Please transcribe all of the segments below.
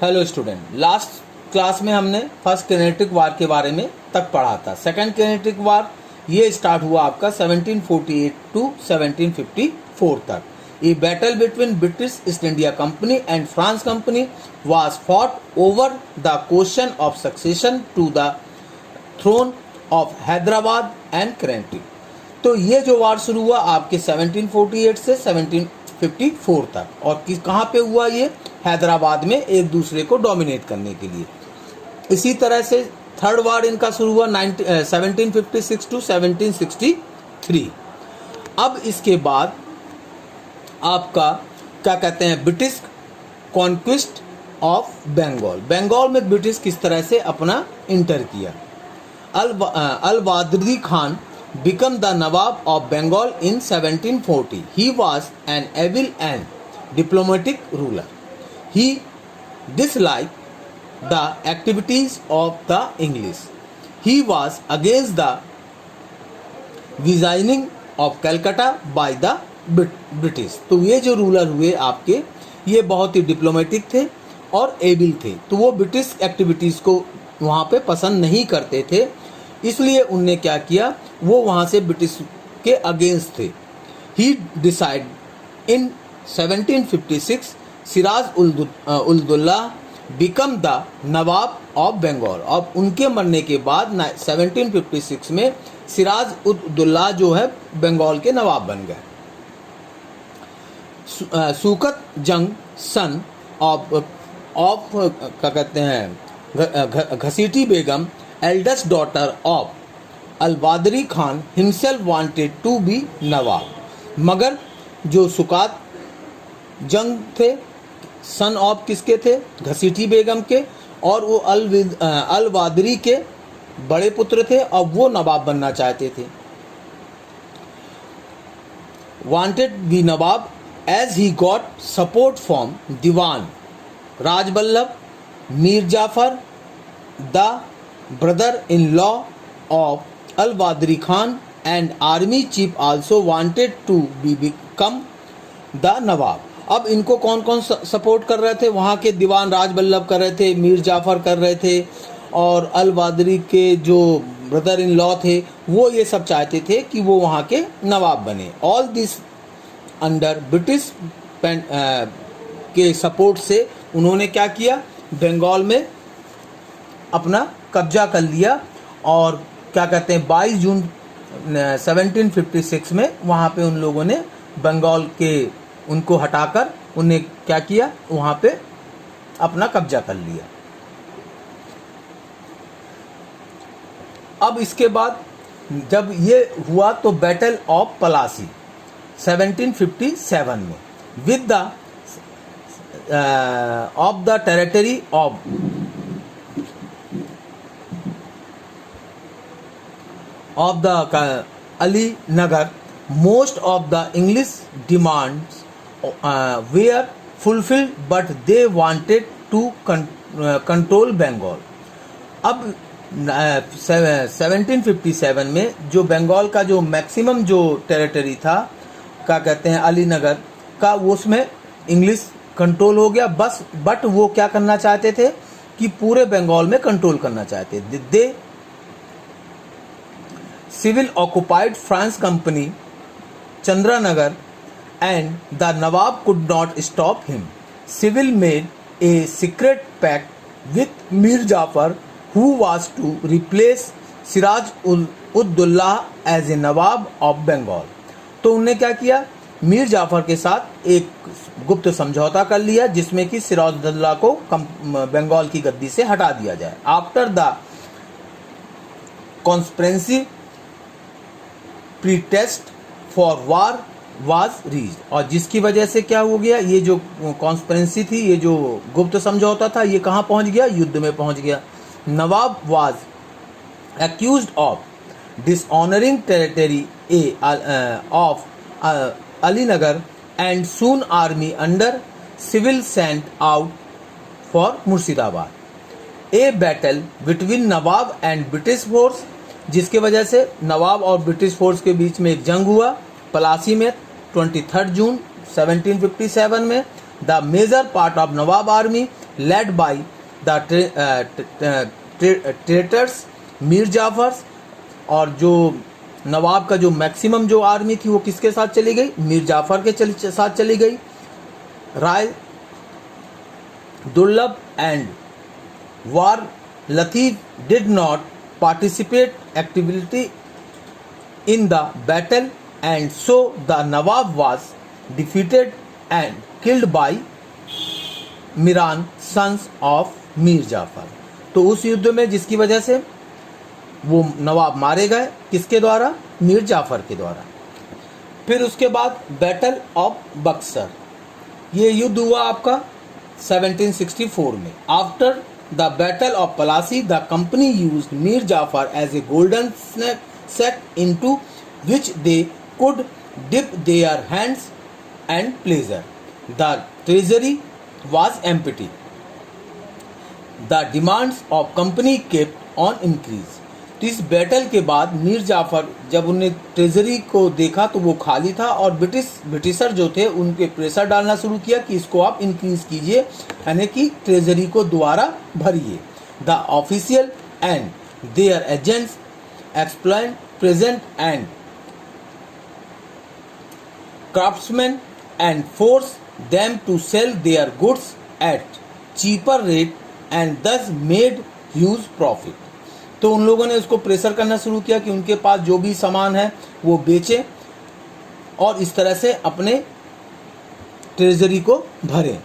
Hello student, last class में हमने first kinetic वार के बारे में तक पढ़ा था। सेकंड कैनेटिक वार ये स्टार्ट हुआ आपका 1748 टू 1754 तक। ये battle between British East India company and France company was fought over the question of succession to the throne of Hyderabad and Carnatic. तो ये जो वार शुरू हुआ आपके 1748 से 1754 तक, और कहाँ पे हुआ? ये हैदराबाद में एक दूसरे को डोमिनेट करने के लिए। इसी तरह से थर्ड वार इनका शुरू हुआ 1756 टू 1763। अब इसके बाद आपका क्या कहते हैं, British conquest of Bengal. Bengal में ब्रिटिश किस तरह से अपना इंटर किया। अल-वादरी Khan became the Nawab of Bengal in 1740. He was an able and diplomatic ruler. He disliked the activities of the English. He was against the visioning of Calcutta by the British. तो ये जो ruler हुए आपके, ये बहुत ही diplomatic थे और AVL थे। तो वो ब्रिटिश एक्टिविटीज़ को वहाँ पे पसंद नहीं करते थे, इसलिए उनने क्या किया, वो वहाँ से ब्रिटिश के अगेंस्ट थे। He decide in 1756 Siraj ul Daula become the nawab of Bengal. अब उनके मरने के बाद 1756 में सिराज उद दौला जो है बंगाल के नवाब बन गए। सुकत जंग सन ऑफ क्या कहते हैं, घसीटी बेगम eldest daughter of अल-वादरी Khan himself wanted to be नवाब। मगर जो सुकात जंग थे, सन ऑफ किसके थे? घसीटी बेगम के, और वो अल-वादरी के बड़े पुत्र थे, अब वो नवाब बनना चाहते थे। wanted be nawab as he got support from Diwan Rajballabh, Mir Jafar the brother-in-law of Al-Wadri Khan, and army chief also wanted to become the Nawab। अब इनको कौन कौन सपोर्ट कर रहे थे? वहाँ के दीवान राजबल्लभ कर रहे थे, मीर जाफर कर रहे थे, और अल-वादरी के जो ब्रदर इन लॉ थे वो ये सब चाहते थे कि वो वहाँ के नवाब बने। ऑल दिस अंडर ब्रिटिश के सपोर्ट से उन्होंने क्या किया, बंगाल में अपना कब्जा कर लिया। और क्या कहते हैं, 22 जून 1756 में वहाँ पे उन लोगों ने बंगाल के उनको हटाकर उन्हें क्या किया, वहाँ पे अपना कब्जा कर लिया। अब इसके बाद जब ये हुआ तो बैटल ऑफ पलासी 1757 में with the of the territory of the Ali Nagar, most of the English demands were fulfilled, but they wanted to control Bengal। अब 1757 में जो बंगाल का जो मैक्सिमम जो टेरिटरी था, क्या कहते हैं, अली नगर का, वो उसमें इंग्लिश कंट्रोल हो गया बस। बट वो क्या करना चाहते थे कि पूरे बंगाल में कंट्रोल करना चाहते थे। दे civil occupied France company Chandranagar, and the Nawab could not stop him। Civil made a secret pact with Mir Jafar, who was to replace Siraj ud Dौला as a Nawab of Bengal। तो उन्होंने क्या किया, मीर जाफर के साथ एक गुप्त समझौता कर लिया जिसमें कि सिराज उद दौला को बंगाल की गद्दी से हटा दिया जाए। After the conspiracy pretest for war was reached, और जिसकी वजह से क्या हो गया, ये जो कॉन्स्पिरेसी थी, ये जो गुप्त समझौता था, ये कहाँ पहुँच गया, युद्ध में पहुँच गया। Nawab was accused of dishonouring territory of Alinagar, and soon army under civil sent out for Murshidabad. A battle between nawab and British force, जिसके वजह से नवाब और ब्रिटिश फोर्स के बीच में एक जंग हुआ पलासी में 23 जून 1757 में। The major part of nawab army led by the traitors Mir Jafar, और जो नवाब का जो मैक्सिमम जो आर्मी थी वो किसके साथ चली गई, मीर जाफर के साथ चली गई। राय दुर्लभ and war Latif did not participate activity in the battle, and so the Nawab was defeated and killed by Miran, sons of Mir Jafar. तो उस युद्ध में जिसकी वजह से वो नवाब मारे गए, किसके द्वारा, मीर जाफर के द्वारा। फिर उसके बाद बैटल ऑफ बक्सर, ये युद्ध हुआ आपका 1764 में। After the battle of Plassey the company used Mir Jafar as a golden sack into which they could dip their hands and pleasure. The treasury was empty. The demands of company kept on increase. तो इस battle के बाद मीर जाफर जब उन्हें treasury को देखा तो वो खाली था, और ब्रिटिशर जो थे उनके प्रेशर डालना शुरू किया कि इसको आप इंक्रीज कीजिए, यानी कि ट्रेजरी को दोबारा भरिए। The official and their agents exploit peasant and craftsmen and force them to sell their goods at cheaper rate and thus made huge profit. तो उन लोगों ने उसको प्रेशर करना शुरू किया कि उनके पास जो भी सामान है वो बेचे और इस तरह से अपने ट्रेजरी को भरें।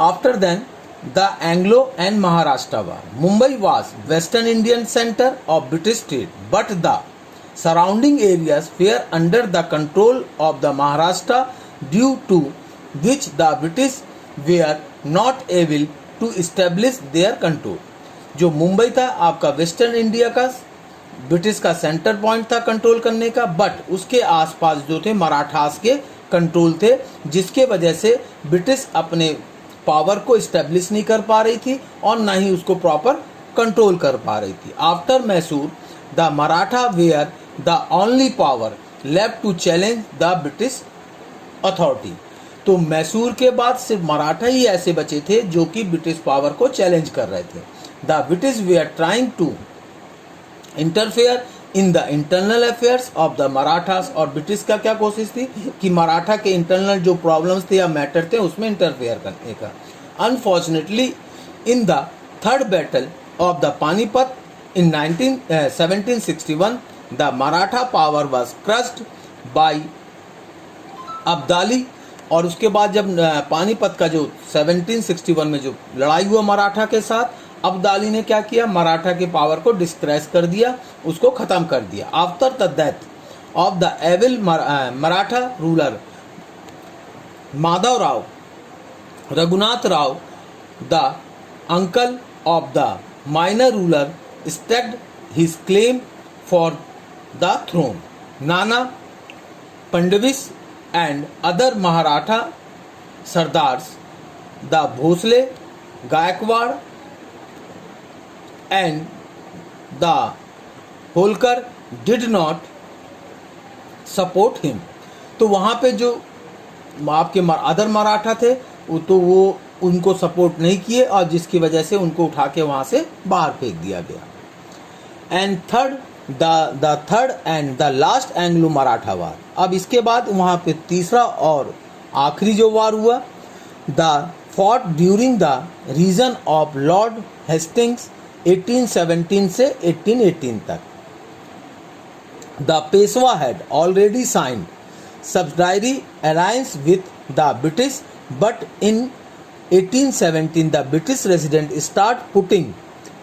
After then, the Anglo and Maharashtra War. Mumbai was Western Indian center of British state, but the surrounding areas were under the control of the Maharashtra, due to which the British were not able to establish their control. जो मुंबई था आपका western India का British का centre point था control करने का, but उसके आसपास जो थे मराठास के कंट्रोल थे, जिसके वजह से ब्रिटिश अपने पावर को इस्टेब्लिश नहीं कर पा रही थी और ना ही उसको प्रॉपर कंट्रोल कर पा रही थी। After Mysore the Maratha were the only power left to challenge the British authority. तो मैसूर के बाद सिर्फ मराठा ही ऐसे बचे थे जो कि ब्रिटिश पावर को चैलेंज कर रहे थे। The British were trying to interfere in the internal affairs of the Marathas, और ब्रिटिश का क्या कोशिश थी कि मराठा के इंटरनल जो प्रॉब्लम्स थे या मैटर थे उसमें इंटरफेयर करने का। Unfortunately in the third battle of the Panipat in 1761 the Maratha power was crushed bye Abdali, और उसके बाद जब पानीपत का जो 1761 में जो लड़ाई हुआ मराठा के साथ, अब्दाली ने क्या किया, मराठा के पावर को डिस्क्रैश कर दिया, उसको खत्म कर दिया। After the death of the evil Maratha ruler Madhav Rao Raghunath Rao, the uncle of the minor ruler staked his claim for the throne. Nana Phadnavis and other Maratha sardars, the Bhonsle, Gaikwad and the Holkar did not support him. तो वहाँ पे जो आपके अदर मराठा थे तो वो उनको सपोर्ट नहीं किए, और जिसकी वजह से उनको उठा के वहाँ से बाहर फेंक दिया गया। And the third and the last Anglo Maratha war. अब इसके बाद वहाँ पे तीसरा और आखिरी जो वार हुआ, the fought during the reign of Lord Hastings 1817 से 1818 तक। The Peshwa had already signed subsidiary alliance with the British, but in 1817 the British resident start putting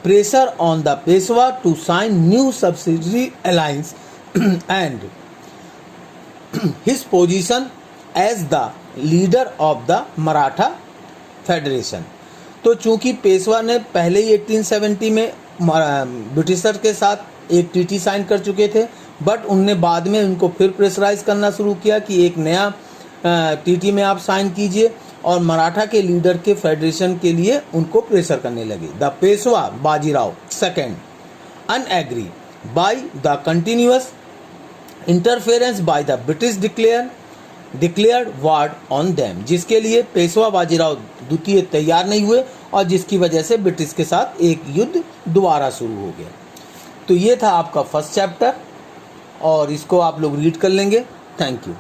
pressure on the Peshwa to sign new subsidiary alliance and his position as the leader of the Maratha Federation. तो चूंकि पेशवा ने पहले ही 1870 में britisher के साथ एक treaty sign कर चुके थे, बट उनने बाद में उनको फिर प्रेशराइज करना शुरू किया कि एक नया ट्रीटी में आप साइन कीजिए, और मराठा के लीडर के फेडरेशन के लिए उनको प्रेशर करने लगे. The Peshwa Bajirao second angry by the continuous interference by the British declared war on them, जिसके लिए पेशवा बाजीराव द्वितीय तैयार नहीं हुए और जिसकी वजह से ब्रिटिश के साथ एक युद्ध दोबारा शुरू हो गया। तो ये था आपका फर्स्ट चैप्टर और इसको आप लोग रीड कर लेंगे। Thank you.